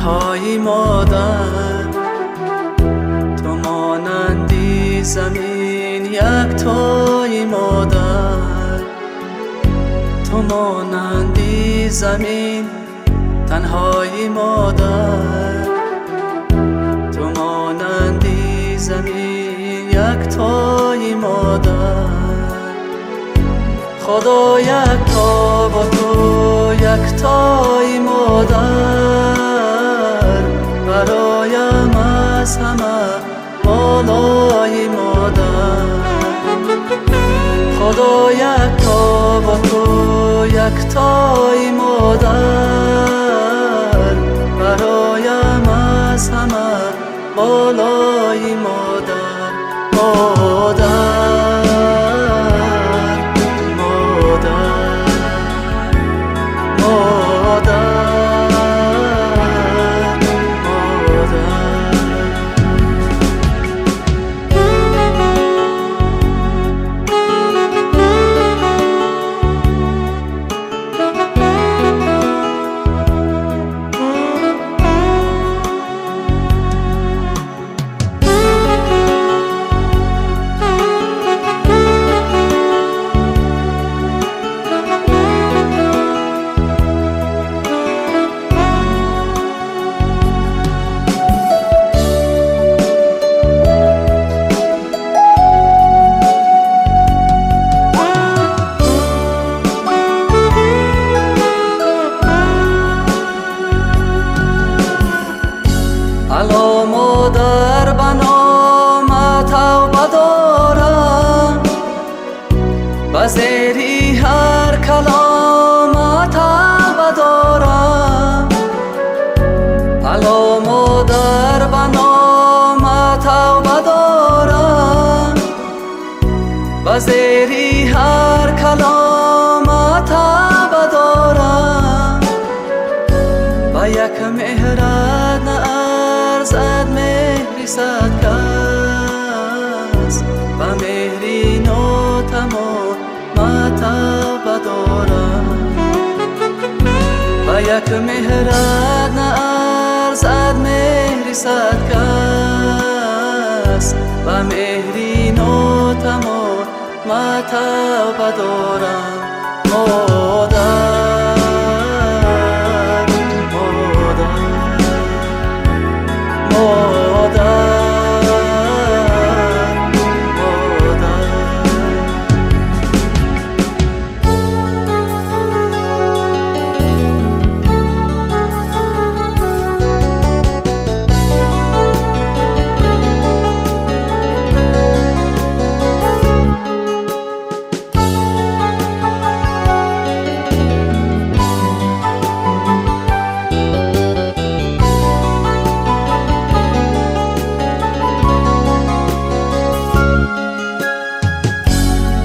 تنهایی مادر، تو مانندی زمین یکتایی مادر، تو مانندی زمین تنهایی مادر، تو مانندی زمین یکتایی مادر. خدا یکتا با تو یکتایی مادر، برایم از همه بالای مادر. خدا یکتا با تو یکتایی مادر، برایم از همه بالای مادر. مادر الا مادر بنام توبه دارم، به زیری هر کلام توبه دارم. الا مادر بنام توبه دارم، به زیری هر کلام توبه دارم. به یک مهرت ارزد مهری صد کس، و مهری ناتمام توبه دارم. و یک مهرت ارزد مهری صد کس، و مهری ناتمام توبه دارم. مادر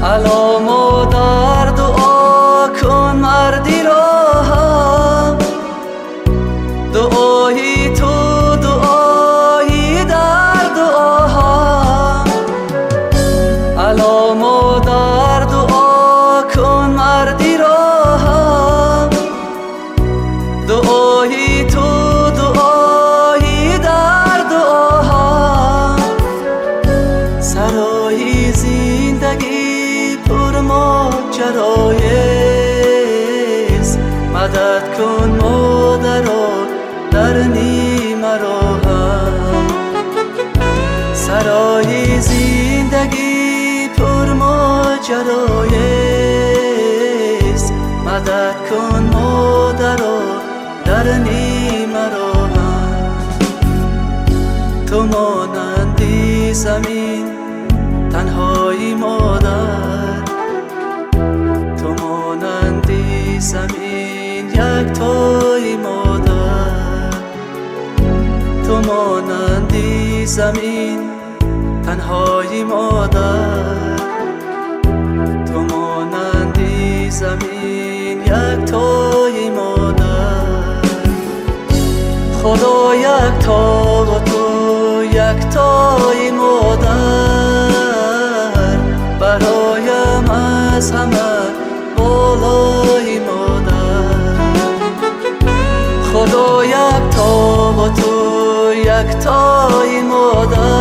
الا مادر دعا کن مردی را هم، دعایی تو دعایی در دعا هم. الا مادر دعا کن مردی را هم، دعایی تو دعایی در دعا هم. سرای زندگی ماجرایست، مدد کن مادرا در نیم را هم. سرای زندگی پر ماجرایست، مدد کن مادرا در نیم را هم. تو مانندی زمین تنهایی مادر، زمین یکتایی مادر، تو مانندی زمین تنهایی مادر، تو مانندی زمین یکتایی مادر. خدا یکتا و تو یکتایی مادر، برایم از همه بالای مادر. خدا یکتا و تو یکتای مادر